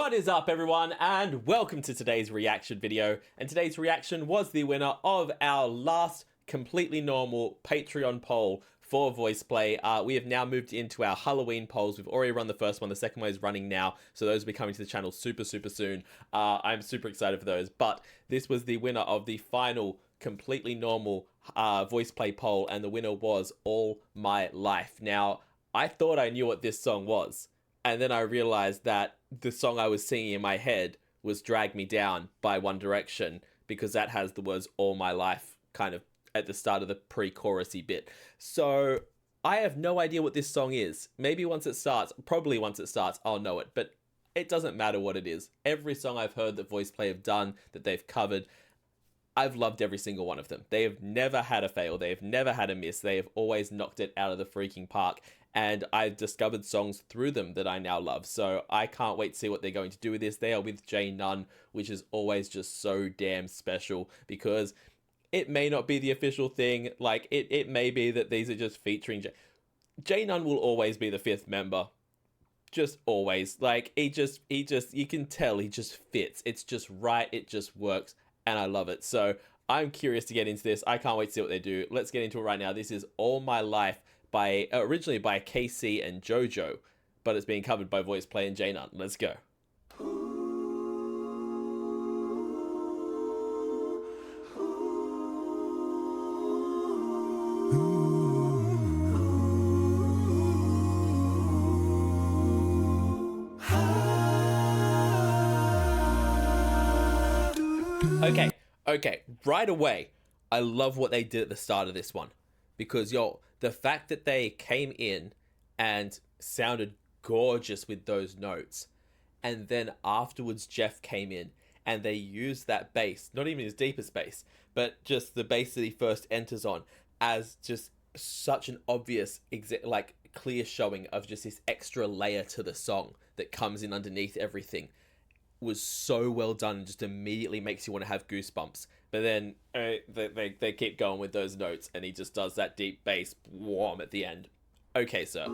What is up, everyone, and welcome to today's reaction video. And today's reaction was the winner of our last completely normal Patreon poll for Voiceplay. We have now moved into our Halloween polls. We've already run the first one. The second one is running now, so those will be coming to the channel super soon. I'm super excited for those. But this was the winner of the final completely normal Voiceplay poll, and the winner was All My Life. Now, I thought I knew what this song was, and then I realized that the song I was singing in my head was Drag Me Down by One Direction, because that has the words All My Life kind of at the start of the pre-chorusy bit. So I have no idea what this song is. Maybe once it starts, probably once it starts, I'll know it, but it doesn't matter what it is. Every song I've heard that Voiceplay have done, that they've covered, I've loved every single one of them. They have never had a fail. They have never had a miss. They have always knocked it out of the freaking park. And I've discovered songs through them that I now love. So I can't wait to see what they're going to do with this. They are with J Nunn, which is always just so damn special, because it may not be the official thing. Like, it may be that these are just featuring J Nunn will always be the fifth member. Just always. Like, he just, you can tell he just fits. It's just right. It just works. And I love it. So I'm curious to get into this. I can't wait to see what they do. Let's get into it right now. This is All My Life by originally by KC and JoJo, but it's being covered by Voiceplay and J Nunn. Let's go. Okay, right away, I love what they did at the start of this one, because the fact that they came in and sounded gorgeous with those notes, and then afterwards Jeff came in and they used that bass, not even his deepest bass, but just the bass that he first enters on, as just such an obvious, like, clear showing of just this extra layer to the song that comes in underneath everything. Was so well done, and just immediately makes you want to have goosebumps. But then they keep going with those notes, and he just does that deep bass wham at the end. Okay, sir.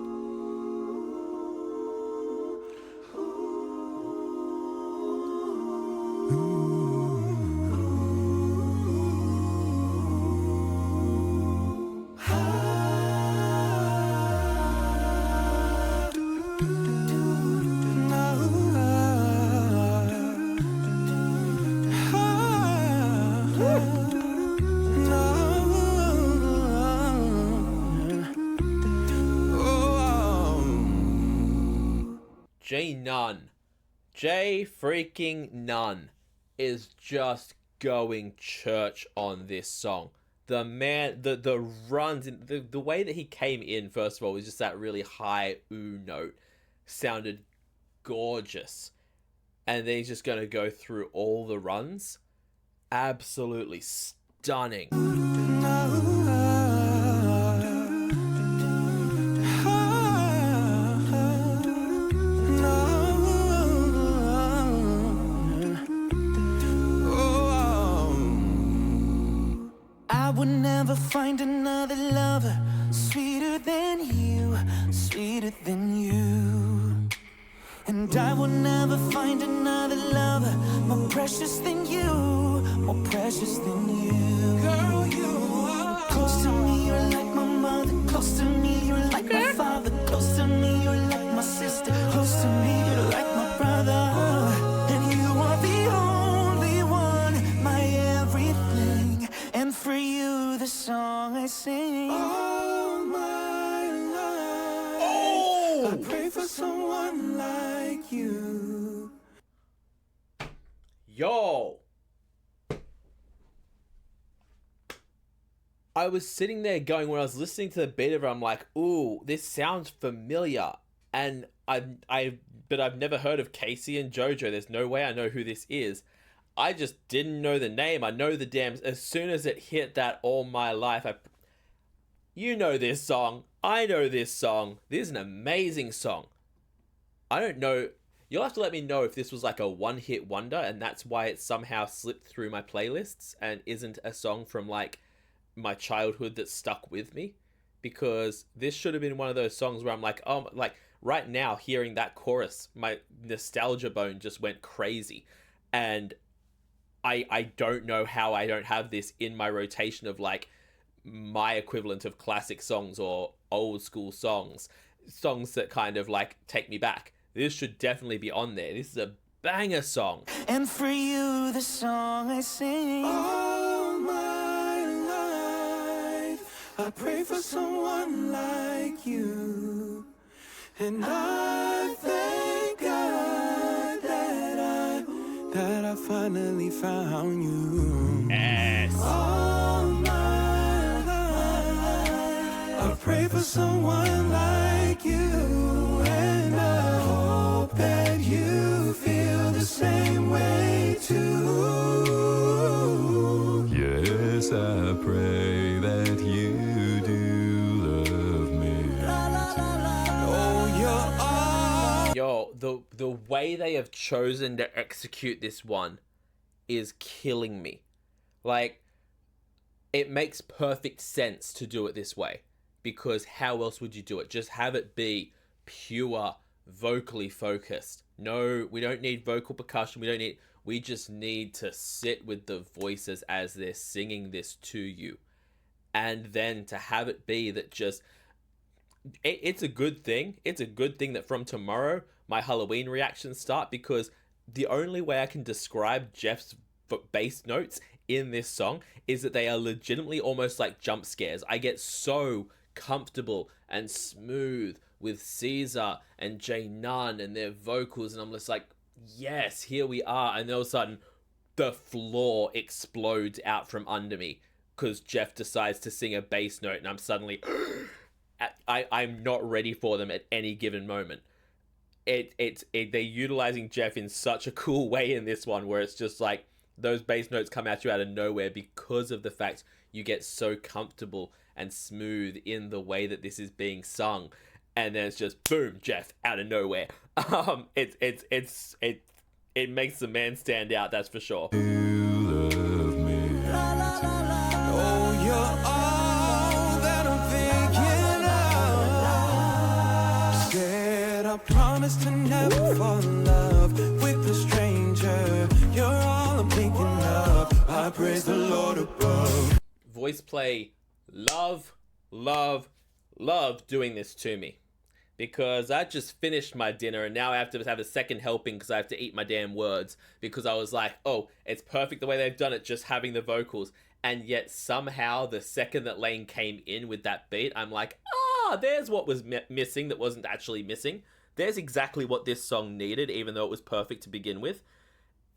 J freaking Nunn is just going church on this song. The man, the runs, the way that he came in, first of all, was just that really high ooh note. Sounded gorgeous. And then he's just going to go through all the runs. Absolutely stunning. Never find another lover sweeter than you, sweeter than you. And I will never find another lover more precious than you, more precious than you. Girl, you are close to me, you're like my mother. Close to me, you're like my father. Close to me, you're like my sister. Close to me, you're like my brother. And you are the only one, my everything. And for you, the song I sing. All my life, I pray for someone like you. Yo! I was sitting there going, when I was listening to the beat of it, I'm like, ooh, this sounds familiar. And but I've never heard of Casey and JoJo. There's no way I know who this is. I just didn't know the name. I know the damn... As soon as it hit that All My Life, you know this song. I know this song. This is an amazing song. I don't know... You'll have to let me know if this was like a one-hit wonder, and that's why it somehow slipped through my playlists and isn't a song from, like, my childhood that stuck with me. Because this should have been one of those songs where I'm like, oh, like, right now, hearing that chorus, my nostalgia bone just went crazy. And I don't know how I don't have this in my rotation of like my equivalent of classic songs or old school songs that kind of like take me back. This should definitely be on there. This is a banger song. And for you, the song I sing. All my life, I pray for someone like you. And I thank God that I finally found you. Yes. All my life, I pray for someone like you. And I hope that you feel the same way too. Yes, I pray that you do love me. Oh, you're all. Yo, the way they have chosen to execute this one is killing me. Like, it makes perfect sense to do it this way, because how else would you do it? Just have it be pure vocally focused. No, we don't need vocal percussion. We just need to sit with the voices as they're singing this to you. And then to have it be that just, it's a good thing. It's a good thing that from tomorrow, my Halloween reactions start, because the only way I can describe Jeff's bass notes in this song is that they are legitimately almost like jump scares. I get so comfortable and smooth with Caesar and Jay Nunn and their vocals, and I'm just like, yes, here we are. And all of a sudden, the floor explodes out from under me because Jeff decides to sing a bass note, and I'm suddenly, I'm not ready for them at any given moment. They're utilizing Jeff in such a cool way in this one, where it's just like those bass notes come at you out of nowhere because of the fact you get so comfortable and smooth in the way that this is being sung. And then it's just boom, Jeff, out of nowhere. It makes the man stand out, that's for sure. You love me. Oh, you're all that I'm thinking of. Said I promise to never fall in love with a stranger. You're all I'm thinking of. I praise the Lord above. Voiceplay, love doing this to me. Because I just finished my dinner and now I have to have a second helping because I have to eat my damn words. Because I was like, oh, it's perfect the way they've done it, just having the vocals. And yet somehow the second that Lane came in with that beat, I'm like, there's what was missing that wasn't actually missing. There's exactly what this song needed, even though it was perfect to begin with.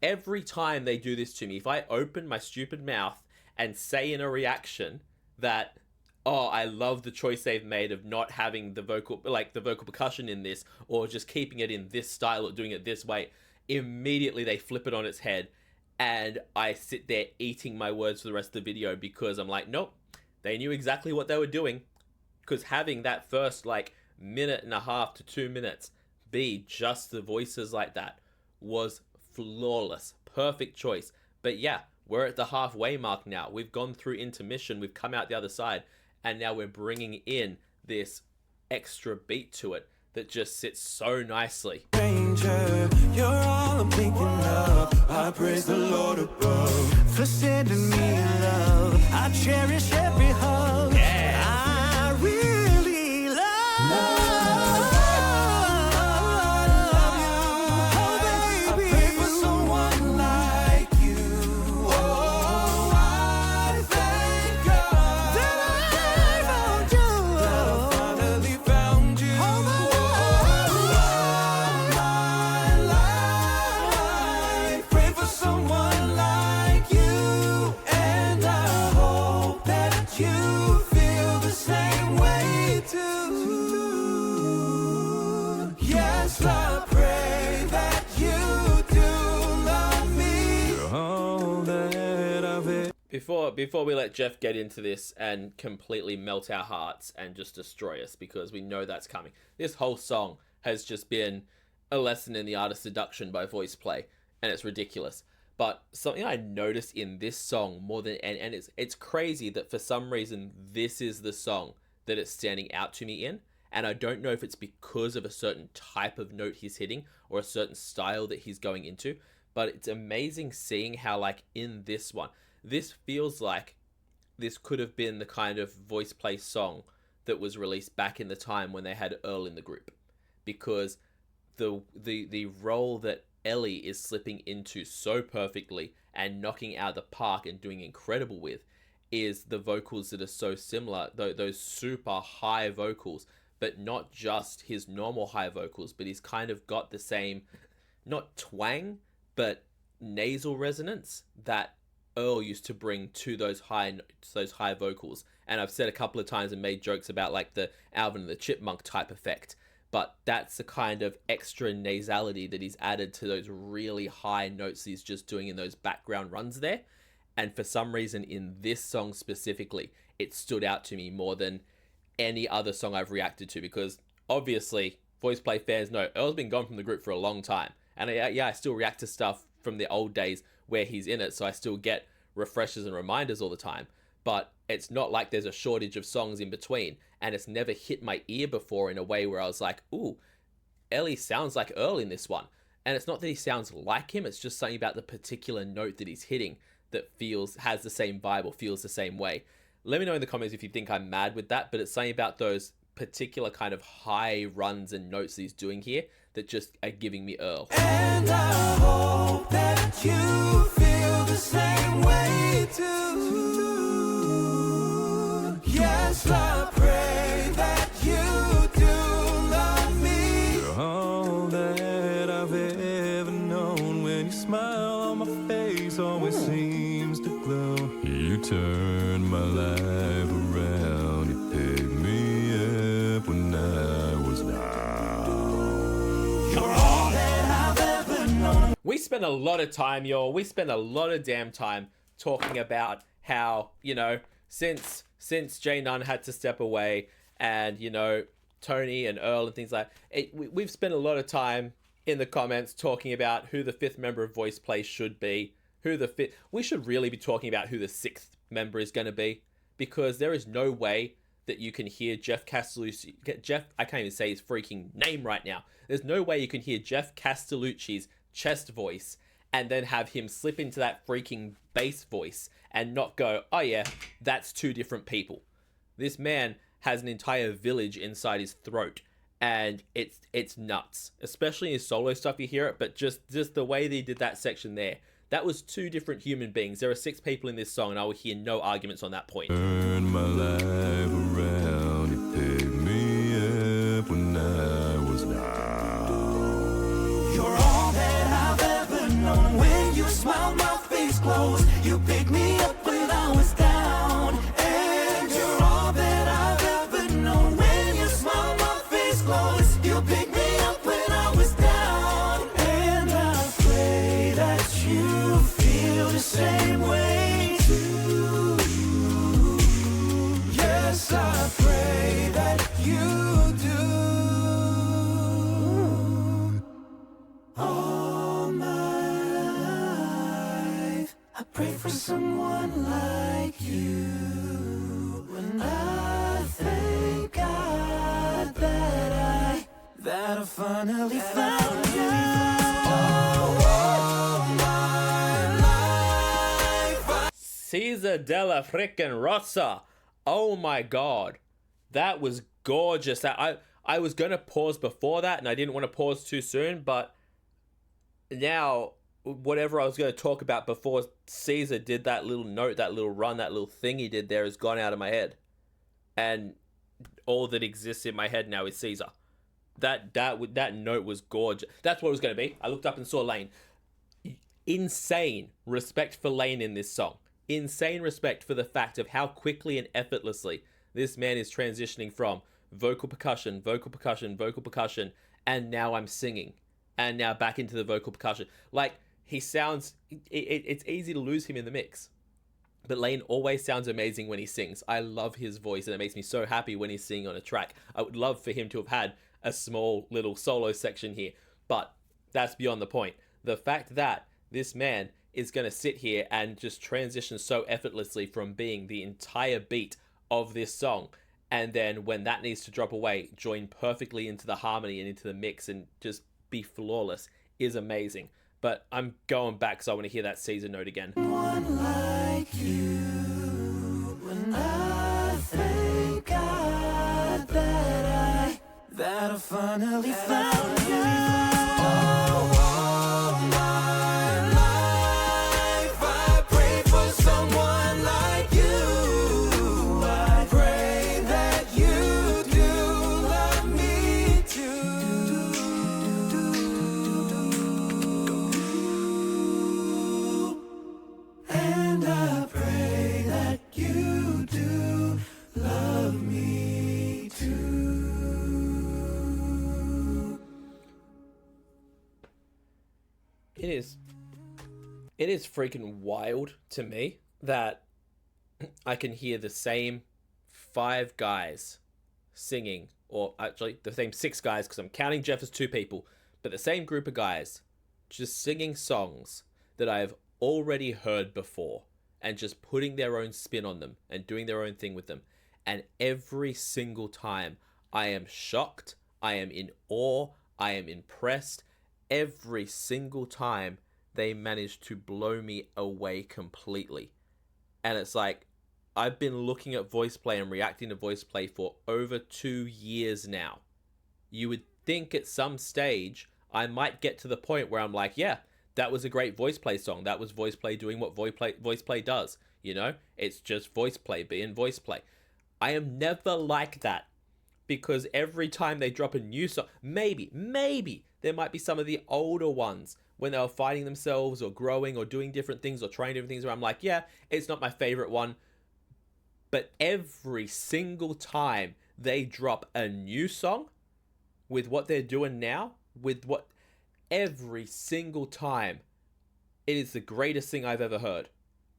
Every time they do this to me, if I open my stupid mouth and say in a reaction that, oh, I love the choice they've made of not having the vocal percussion in this, or just keeping it in this style or doing it this way, immediately they flip it on its head, and I sit there eating my words for the rest of the video because I'm like, nope, they knew exactly what they were doing. Because having that first like minute and a half to 2 minutes be just the voices like that was flawless, perfect choice. But yeah, we're at the halfway mark now. We've gone through intermission, we've come out the other side, and now we're bringing in this extra beat to it that just sits so nicely. Stranger, you're all I'm thinking of. I praise the Lord above for sending me love. I cherish every hug. Yeah. I really love you. Oh, baby. I pray for someone like you. Oh, I thank God that I finally found you. All my life, pray for someone like you, and I hope that you feel the same way too. Yes, I pray that you do love me. You're all that I've ever. Before we let Jeff get into this and completely melt our hearts and just destroy us, because we know that's coming. This whole song has just been a lesson in the art of seduction by Voiceplay, and it's ridiculous. But something I noticed in this song more than, and it's crazy that for some reason this is the song that it's standing out to me in, And I don't know if it's because of a certain type of note he's hitting or a certain style that he's going into, but it's amazing seeing how, like, in this one, this feels like this could have been the kind of voice play song that was released back in the time when they had Earl in the group, because the role that Ellie is slipping into so perfectly and knocking out of the park and doing incredible with is the vocals that are so similar, those super high vocals, but not just his normal high vocals, but he's kind of got the same, not twang, but nasal resonance that Earl used to bring to those high vocals. And I've said a couple of times and made jokes about like the Alvin and the Chipmunk type effect, but that's the kind of extra nasality that he's added to those really high notes he's just doing in those background runs there. And for some reason in this song specifically, it stood out to me more than any other song I've reacted to, because obviously Voiceplay fans know Earl's been gone from the group for a long time. And I still react to stuff from the old days where he's in it, so I still get refreshers and reminders all the time. But it's not like there's a shortage of songs in between, and it's never hit my ear before in a way where I was like, ooh, Ellie sounds like Earl in this one. And it's not that he sounds like him, it's just something about the particular note that he's hitting that has the same vibe or feels the same way. Let me know in the comments if you think I'm mad with that, but it's something about those particular kind of high runs and notes that he's doing here that just are giving me Earl. And I hope that you feel the same way too. Yes, I pray that you do love me. You're all that I've ever known. When you smile on my face, always seems to glow. You turn my life around. You pick me up when I was down. You're all that I've ever known. We spent a lot of time, y'all. We spent a lot of damn time talking about how, you know, since Jay Nunn had to step away and, you know, Tony and Earl and things like it, we've spent a lot of time in the comments talking about who the fifth member of Voiceplay should be, we should really be talking about who the sixth member is going to be, because there is no way that you can hear Jeff Castellucci, I can't even say his freaking name right now. There's no way you can hear Jeff Castellucci's chest voice and then have him slip into that freaking bass voice and not go, oh yeah, that's two different people. This man has an entire village inside his throat, and it's nuts. Especially in his solo stuff, you hear it, but just the way they did that section there, that was two different human beings. There are 6 people in this song, and I will hear no arguments on that point. Turn my life around. You picked me up when I was down. You're all that I've ever known. When you smile, my face glows. You pick me up when I was down. And you're all that I've ever known. When you smile, my face glows. You pick me up when I was down. And I pray that you feel the same way too. Yes, I pray that you do. All my life, I pray for someone like you. And I thank God that I finally found you. All my life, Caesar della frickin' Rossa. Oh my god. That was gorgeous. I was going to pause before that, and I didn't want to pause too soon, but now whatever I was going to talk about before Caesar did that little note, that little run, that little thing he did there has gone out of my head. And all that exists in my head now is Caesar. That note was gorgeous. That's what it was going to be. I looked up and saw Lane. Insane respect for Lane in this song. Insane respect for the fact of how quickly and effortlessly this man is transitioning from vocal percussion, and now I'm singing. And now back into the vocal percussion. Like, he sounds... It's easy to lose him in the mix. But Lane always sounds amazing when he sings. I love his voice, and it makes me so happy when he's singing on a track. I would love for him to have had a small little solo section here. But that's beyond the point. The fact that this man is going to sit here and just transition so effortlessly from being the entire beat of this song And then when that needs to drop away, join perfectly into the harmony and into the mix and just be flawless is amazing. But I'm going back because I want to hear that Caesar note again. One like you, when I thank God that I finally found you. All my life I pray for someone like you. I pray that you do love me too. And I pray that you do love me too. It is freaking wild to me that I can hear the same 5 guys singing, or actually the same 6 guys because I'm counting Jeff as 2 people, but the same group of guys just singing songs that I have already heard before and just putting their own spin on them and doing their own thing with them. And every single time I am shocked, I am in awe, I am impressed. Every single time they manage to blow me away completely. And it's like, I've been looking at Voiceplay and reacting to Voiceplay for over 2 years now. You would think at some stage I might get to the point where I'm like, yeah, that was a great Voiceplay song. That was Voiceplay doing what Voiceplay does. You know, it's just Voiceplay being Voiceplay. I am never like that, because every time they drop a new song, maybe there might be some of the older ones when they were fighting themselves or growing or doing different things or trying different things where I'm like, yeah, it's not my favorite one. But every single time they drop a new song with what they're doing now, every single time, it is the greatest thing I've ever heard.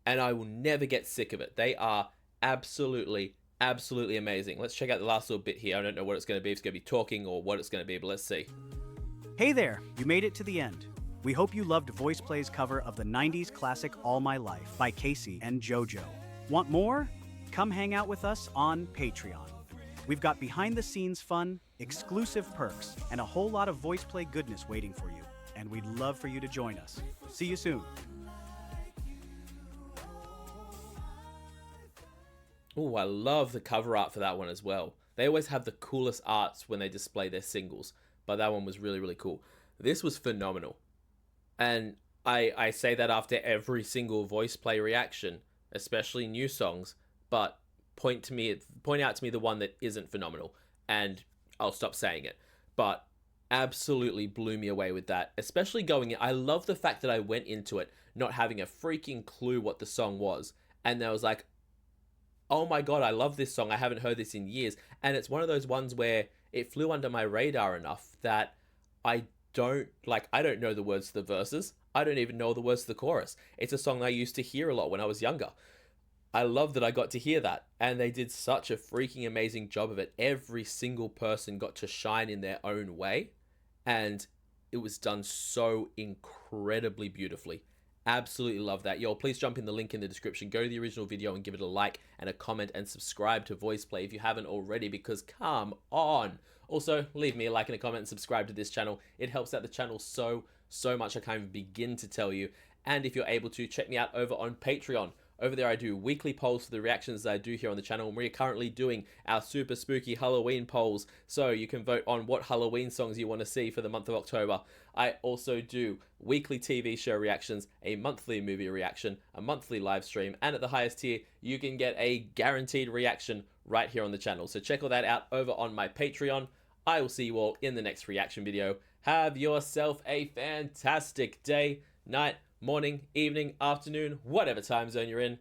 And I will never get sick of it. They are absolutely amazing. Let's check out the last little bit here. I don't know what it's going to be. If it's going to be talking or what it's going to be, but let's see. Hey there, you made it to the end. We hope you loved Voiceplay's cover of the 90s classic All My Life by Casey and JoJo. Want more? Come hang out with us on Patreon. We've got behind-the-scenes fun, exclusive perks, and a whole lot of Voiceplay goodness waiting for you. And we'd love for you to join us. See you soon. Oh, I love the cover art for that one as well. They always have the coolest arts when they display their singles, but that one was really cool. This was phenomenal. And I say that after every single Voiceplay reaction, especially new songs, but point out to me the one that isn't phenomenal, and I'll stop saying it. But absolutely blew me away with that, especially going in. I love the fact that I went into it not having a freaking clue what the song was, and I was like, oh my god, I love this song. I haven't heard this in years. And it's one of those ones where it flew under my radar enough that I don't know the words to the verses. I don't even know the words to the chorus. It's a song I used to hear a lot when I was younger. I love that I got to hear that. And they did such a freaking amazing job of it. Every single person got to shine in their own way. And it was done so incredibly beautifully. Absolutely love that. Yo, please jump in the link in the description. Go to the original video and give it a like and a comment and subscribe to Voiceplay if you haven't already, because come on. Also, leave me a like and a comment and subscribe to this channel. It helps out the channel so much. I can't even begin to tell you. And if you're able to, check me out over on Patreon. Over there I do weekly polls for the reactions that I do here on the channel, and we're currently doing our super spooky Halloween polls, so you can vote on what Halloween songs you want to see for the month of October. I also do weekly TV show reactions, a monthly movie reaction, a monthly live stream, and at the highest tier, you can get a guaranteed reaction right here on the channel. So check all that out over on my Patreon. I will see you all in the next reaction video. Have yourself a fantastic day, night, morning, evening, afternoon, whatever time zone you're in,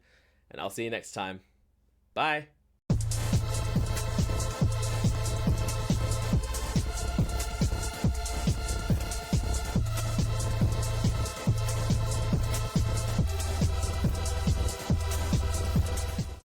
and I'll see you next time. Bye.